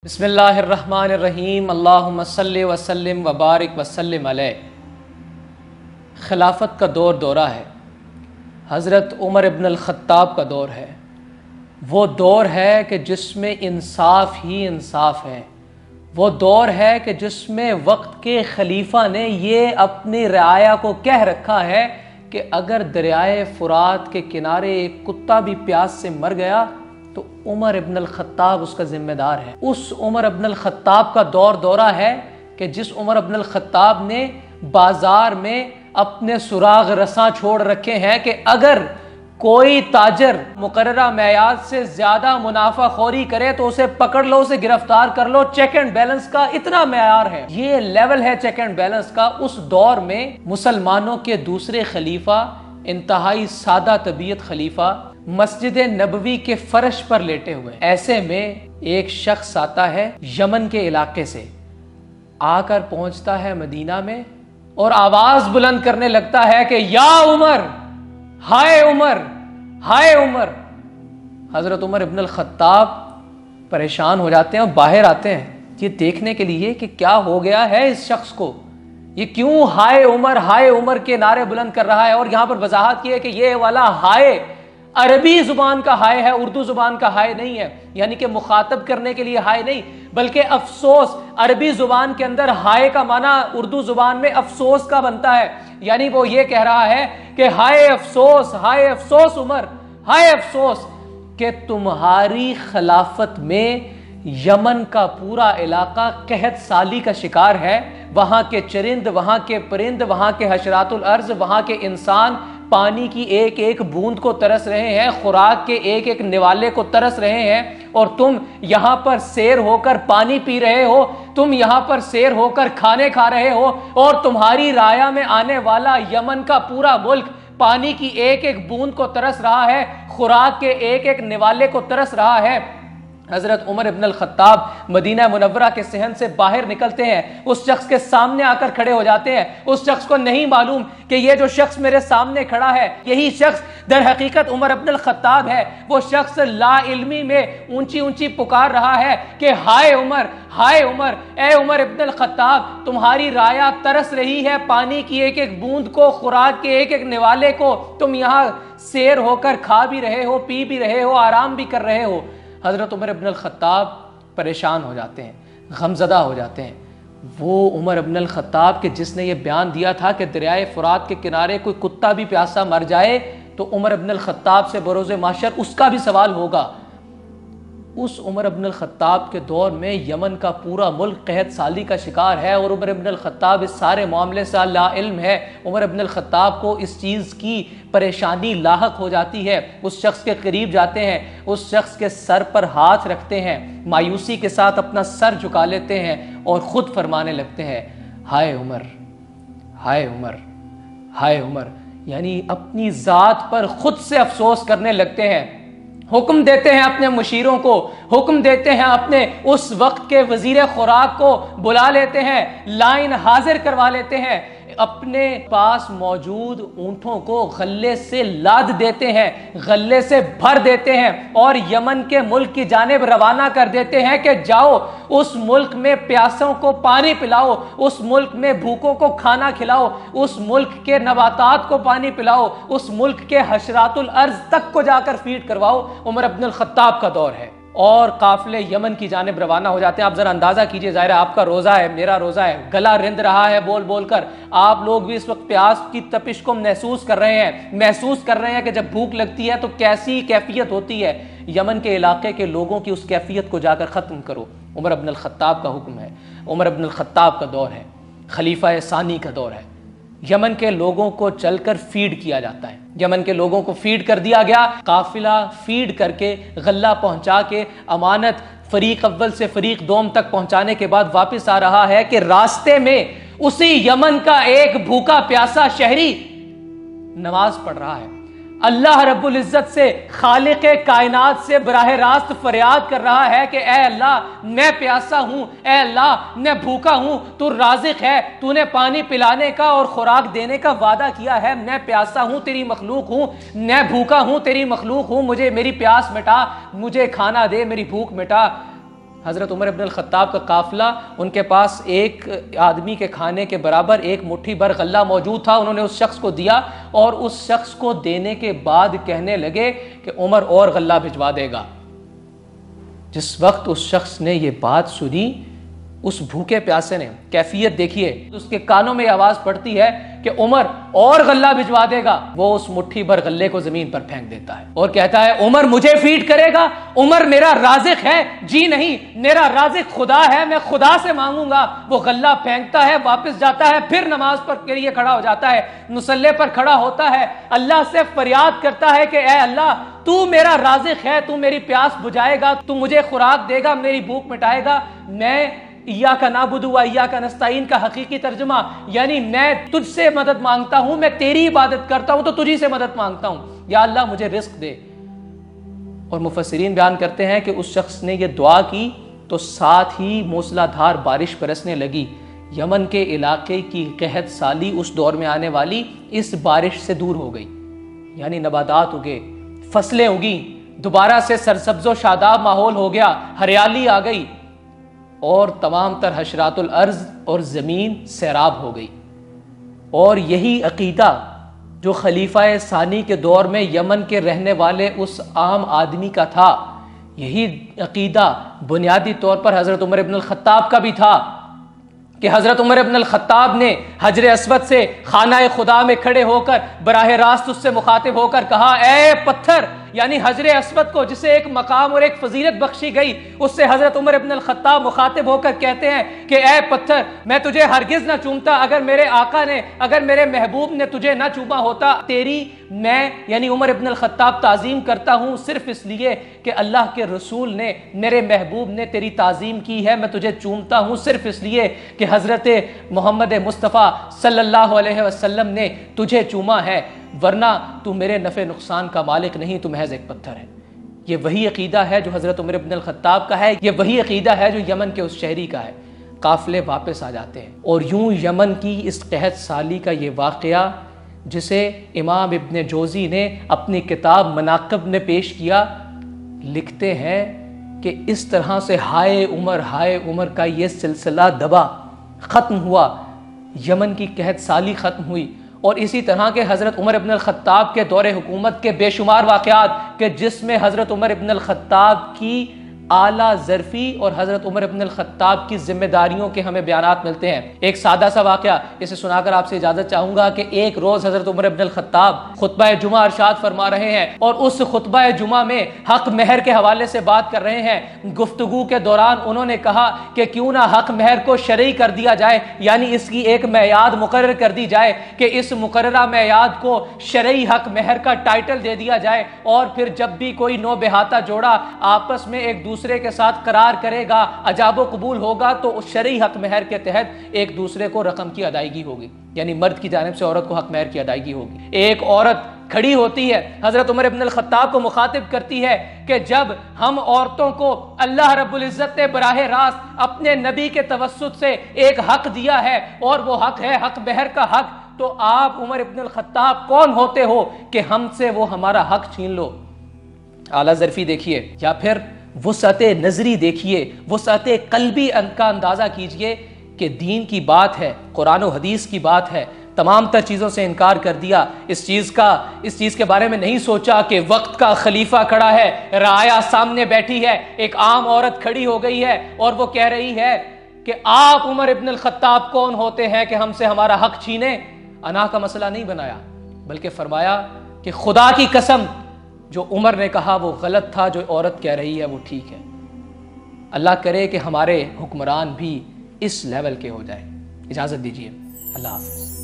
بسم اللہ الرحمن الرحیم اللہم صلی وسلم وبارک وسلم علیہ۔ خلافت کا دورہ ہے، حضرت عمر ابن الخطاب کا دور ہے۔ وہ دور ہے کہ جس میں انصاف ہی انصاف ہے، وہ دور ہے کہ جس میں وقت کے خلیفہ نے یہ اپنی رعایا کو کہہ رکھا ہے کہ اگر دریائے فرات کے کنارے ایک کتا بھی پیاس سے مر گیا تو عمر ابن الخطاب اس کا ذمہ دار ہے۔ اس عمر ابن الخطاب کا دورہ ہے کہ جس عمر ابن الخطاب نے بازار میں اپنے سراغ رساں چھوڑ رکھے ہیں کہ اگر کوئی تاجر مقررہ معیار سے زیادہ منافع خوری کرے تو اسے پکڑ لو، اسے گرفتار کر لو۔ چیک اینڈ بیلنس کا اتنا معیار ہے، یہ لیول ہے چیک اینڈ بیلنس کا۔ اس دور میں مسلمانوں کے دوسرے خلیفہ، انتہائی سادہ طبیعت خلیفہ، مسجد نبوی کے فرش پر لیٹے ہوئے، ایسے میں ایک شخص آتا ہے یمن کے علاقے سے، آ کر پہنچتا ہے مدینہ میں اور آواز بلند کرنے لگتا ہے کہ یا عمر، ہائے عمر، ہائے عمر۔ حضرت عمر ابن الخطاب پریشان ہو جاتے ہیں اور باہر آتے ہیں یہ دیکھنے کے لیے کہ کیا ہو گیا ہے اس شخص کو، یہ کیوں ہائے عمر کے نعرے بلند کر رہا ہے۔ اور یہاں پر وضاحت کی ہے کہ یہ والا ہائے عربی زبان کا ہائے ہے، اردو زبان کا ہائے نہیں ہے، یعنی کہ مخاطب کرنے کے لیے ہائے نہیں بلکہ افسوس۔ عربی زبان کے اندر ہائے کا معنی اردو زبان میں افسوس کا بنتا ہے، یعنی وہ یہ کہہ رہا ہے کہ ہائے افسوس عمر، ہائے افسوس کہ تمہاری خلافت میں یمن کا پورا علاقہ قحط سالی کا شکار ہے۔ وہاں کے چرند، وہاں کے پرند، وہاں کے حشرات الارض، وہاں کے انسان پانی کی ایک ایک بوند کو ترس رہے ہیں، خوراک کے ایک ایک نوالے کو ترس رہے ہیں، اور تم یہاں پر سیر ہو کر پانی پی رہے ہو، تم یہاں پر سیر ہو کر کھانے کھا رہے ہو، اور تمہاری رعایا میں آنے والا یمن کا پورا ملک پانی کی ایک ایک بوند کو ترس رہا ہے، خوراک کے ایک ایک نوالے کو ترس رہا ہے۔ حضرت عمر ابن الخطاب مدینہ منورہ کے صحن سے باہر نکلتے ہیں، اس شخص کے سامنے آ کر کھڑے ہو جاتے ہیں۔ اس شخص کو نہیں معلوم کہ یہ جو شخص میرے سامنے کھڑا ہے یہی شخص در حقیقت عمر ابن الخطاب ہے۔ وہ شخص لا علمی میں اونچی اونچی پکار رہا ہے کہ ہائے عمر، اے عمر ابن الخطاب، تمہاری رعایا ترس رہی ہے پانی کی ایک ایک بوند کو، خوراک کے ایک ایک نوالے کو، تم یہاں سیر ہو کر کھا بھی رہے ہو، پی بھی رہے ہو، آرام بھی کر رہے ہو۔ حضرت عمر ابن الخطاب پریشان ہو جاتے ہیں، غمزدہ ہو جاتے ہیں۔ وہ عمر ابن الخطاب کہ جس نے یہ بیان دیا تھا کہ دریائے فرات کے کنارے کوئی کتا بھی پیاسا مر جائے تو عمر ابن الخطاب سے بروز محشر اس کا بھی سوال ہوگا۔ اس عمر ابن الخطاب کے دور میں یمن کا پورا ملک قحط سالی کا شکار ہے، اور عمر ابن الخطاب اس سارے معاملے سے لا علم ہے۔ عمر ابن الخطاب کو اس چیز کی پریشانی لاحق ہو جاتی ہے، اس شخص کے قریب جاتے ہیں، اس شخص کے سر پر ہاتھ رکھتے ہیں، مایوسی کے ساتھ اپنا سر جھکا لیتے ہیں اور خود فرمانے لگتے ہیں ہائے عمر، ہائے عمر، ہائے عمر، یعنی اپنی ذات پر خود سے افسوس کرنے لگتے ہیں۔ حکم دیتے ہیں اپنے مشیروں کو، حکم دیتے ہیں اپنے اس وقت کے وزیر خوراک کو بلا لیتے ہیں، لائن حاضر کروا لیتے ہیں، اپنے پاس موجود اونٹوں کو غلے سے لاد دیتے ہیں، غلے سے بھر دیتے ہیں، اور یمن کے ملک کی جانب روانہ کر دیتے ہیں کہ جاؤ اس ملک میں پیاسوں کو پانی پلاؤ، اس ملک میں بھوکوں کو کھانا کھلاؤ، اس ملک کے نباتات کو پانی پلاؤ، اس ملک کے حشرات الارض تک کو جا کر فیڈ کرواؤ۔ عمر ابن الخطاب کا دور ہے اور قافلے یمن کی جانب روانہ ہو جاتے ہیں۔ آپ ذرا اندازہ کیجئے، ظاہر ہے آپ کا روزہ ہے، میرا روزہ ہے، گلا رند رہا ہے بول بول کر، آپ لوگ بھی اس وقت پیاس کی تپش کو محسوس کر رہے ہیں کہ جب بھوک لگتی ہے تو کیسی کیفیت ہوتی ہے۔ یمن کے علاقے کے لوگوں کی اس کیفیت کو جا کر ختم کرو۔ عمر ابن الخطاب کا حکم ہے، عمر ابن الخطاب کا دور ہے، خلیفہ ثانی کا دور ہے۔ یمن کے لوگوں کو چل کر فیڈ کیا جاتا ہے، یمن کے لوگوں کو فیڈ کر دیا گیا، قافلہ فیڈ کر کے غلہ پہنچا کے امانت فریق اول سے فریق دوم تک پہنچانے کے بعد واپس آ رہا ہے کہ راستے میں اسی یمن کا ایک بھوکا پیاسا شہری نماز پڑھ رہا ہے، اللہ رب العزت سے، خالق کائنات سے براہ راست فریاد کر رہا ہے کہ اے اللہ میں پیاسا ہوں، اے اللہ میں بھوکا ہوں، تو رازق ہے، تو نے پانی پلانے کا اور خوراک دینے کا وعدہ کیا ہے، میں پیاسا ہوں تیری مخلوق ہوں، میں بھوکا ہوں تیری مخلوق ہوں، مجھے میری پیاس مٹا، مجھے کھانا دے، میری بھوک مٹا۔ حضرت عمر ابن الخطاب کا قافلہ، ان کے پاس ایک آدمی کے کھانے کے برابر ایک مٹھی بھر غلہ موجود تھا، انہوں نے اس شخص کو دیا اور اس شخص کو دینے کے بعد کہنے لگے کہ عمر اور غلہ بھجوا دے گا۔ جس وقت اس شخص نے یہ بات سنی، اس بھوکے پیاسے نے، کیفیت دیکھیے، اس کے کانوں میں آواز پڑتی ہے کہ عمر اور غلہ بھجوا دے گا، وہ اس مٹھی بھر غلے کو زمین پر پھینک دیتا ہے اور کہتا ہے عمر مجھے فیڈ کرے گا، عمر میرا رازق ہے، جی نہیں، میرا رازق خدا ہے، میں خدا سے مانگوں گا۔ وہ غلہ پھینکتا ہے، واپس جاتا ہے، پھر نماز پر کے لیے کھڑا ہو جاتا ہے، مصلی پر کھڑا ہوتا ہے، اللہ سے فریاد کرتا ہے کہ اے اللہ تو میرا رازق ہے، تو میری پیاس بجھائے گا، تو مجھے خوراک دے گا، میری بھوک مٹائے گا۔ میں ایاک نعبد و ایاک نستعین کا حقیقی ترجمہ یعنی میں تجھ سے مدد مانگتا ہوں، میں تیری عبادت کرتا ہوں تو تجھی سے مدد مانگتا ہوں، یا اللہ مجھے رزق دے۔ اور مفسرین بیان کرتے ہیں کہ اس شخص نے یہ دعا کی تو ساتھ ہی موسلا دھار بارش برسنے لگی۔ یمن کے علاقے کی قحط سالی اس دور میں آنے والی اس بارش سے دور ہو گئی، یعنی نباتات اگے، فصلیں اگیں، دوبارہ سے سرسبز و شاداب ماحول ہو گیا، ہریالی آ گئی اور تمام تر حشرات الارض اور زمین سیراب ہو گئی۔ اور یہی عقیدہ جو خلیفہ ثانی کے دور میں یمن کے رہنے والے اس عام آدمی کا تھا، یہی عقیدہ بنیادی طور پر حضرت عمر ابن الخطاب کا بھی تھا کہ حضرت عمر ابن الخطاب نے حجر اسود سے خانہ خدا میں کھڑے ہو کر براہ راست اس سے مخاطب ہو کر کہا اے پتھر، یعنی حجر اسود کو جسے ایک مقام اور ایک فضیلت بخشی گئی، اس سے حضرت عمر ابن الخطاب مخاطب ہو کر کہتے ہیں کہ اے پتھر، میں تجھے ہرگز نہ چومتا اگر میرے آقا نے، اگر میرے محبوب نے تجھے نہ چوما ہوتا۔ تیری میں یعنی عمر ابن الخطاب تعظیم کرتا ہوں صرف اس لیے کہ اللہ کے رسول نے، میرے محبوب نے تیری تعظیم کی ہے، میں تجھے چومتا ہوں صرف اس لیے کہ حضرت محمد مصطفیٰ صلی اللہ علیہ وسلم نے تجھے چوما ہے، ورنہ تو میرے نفع نقصان کا مالک نہیں، تو محض ایک پتھر ہے۔ یہ وہی عقیدہ ہے جو حضرت عمر ابن الخطاب کا ہے، یہ وہی عقیدہ ہے جو یمن کے اس شہری کا ہے۔ قافلے واپس آ جاتے ہیں اور یوں یمن کی اس قحط سالی کا یہ واقعہ جسے امام ابن جوزی نے اپنی کتاب مناقب میں پیش کیا، لکھتے ہیں کہ اس طرح سے ہائے عمر کا یہ سلسلہ دبا، ختم ہوا، یمن کی قحط سالی ختم ہوئی۔ اور اسی طرح کے حضرت عمر ابن الخطاب کے دور حکومت کے بے شمار واقعات کہ جس میں حضرت عمر ابن الخطاب کی اعلیٰ ظرفی اور حضرت عمر ابن الخطاب کی ذمہ داریوں کے ہمیں بیانات ملتے ہیں۔ ایک سادہ سا واقعہ اسے سنا کر آپ سے اجازت چاہوں گا کہ ایک روز حضرت عمر ابن الخطاب خطبہ جمعہ ارشاد فرما رہے ہیں اور اس خطبہ جمعہ میں حق مہر کے حوالے سے بات کر رہے ہیں۔ گفتگو کے دوران انہوں نے کہا کہ کیوں نہ حق مہر کو شرعی کر دیا جائے، یعنی اس کی ایک میعاد مقرر کر دی جائے کہ اس مقررہ میعاد کو شرعی حق مہر کا ٹائٹل دے دیا جائے، اور پھر جب بھی کوئی نو بہاتہ جوڑا آپس میں ایک دوسرے کے ساتھ قرار کرے گا، اجاب و قبول ہوگا، تو اس شرعی حق مہر کے تحت ایک دوسرے کو رقم کی ادائیگی ہوگی، یعنی مرد کی جانب سے عورت کو حق مہر کی ادائیگی ہوگی۔ ایک عورت کھڑی ہوتی ہے، حضرت عمر ابن الخطاب کو مخاطب کرتی ہے کہ جب ہم عورتوں کو اللہ رب العزت نے براہ راست اپنے نبی کے توسط سے ایک حق دیا ہے اور وہ حق ہے حق مہر کا حق، تو آپ عمر ابن الخطاب کون ہوتے ہو کہ ہم سے وہ ہمارا حق چھین لو؟ اعلیٰ ظرفی دیکھیے یا پھر وسعت نظری دیکھیے، وسعت قلبی کا اندازہ کیجئے کہ دین کی بات ہے، قرآن و حدیث کی بات ہے، تمام تر چیزوں سے انکار کر دیا، اس چیز کے بارے میں نہیں سوچا کہ وقت کا خلیفہ کھڑا ہے، رعایا سامنے بیٹھی ہے، ایک عام عورت کھڑی ہو گئی ہے اور وہ کہہ رہی ہے کہ آپ عمر ابن الخطاب کون ہوتے ہیں کہ ہم سے ہمارا حق چھینیں؟ انا کا مسئلہ نہیں بنایا، بلکہ فرمایا کہ خدا کی قسم جو عمر نے کہا وہ غلط تھا، جو عورت کہہ رہی ہے وہ ٹھیک ہے۔ اللہ کرے کہ ہمارے حکمران بھی اس لیول کے ہو جائے۔ اجازت دیجیے، اللہ حافظ۔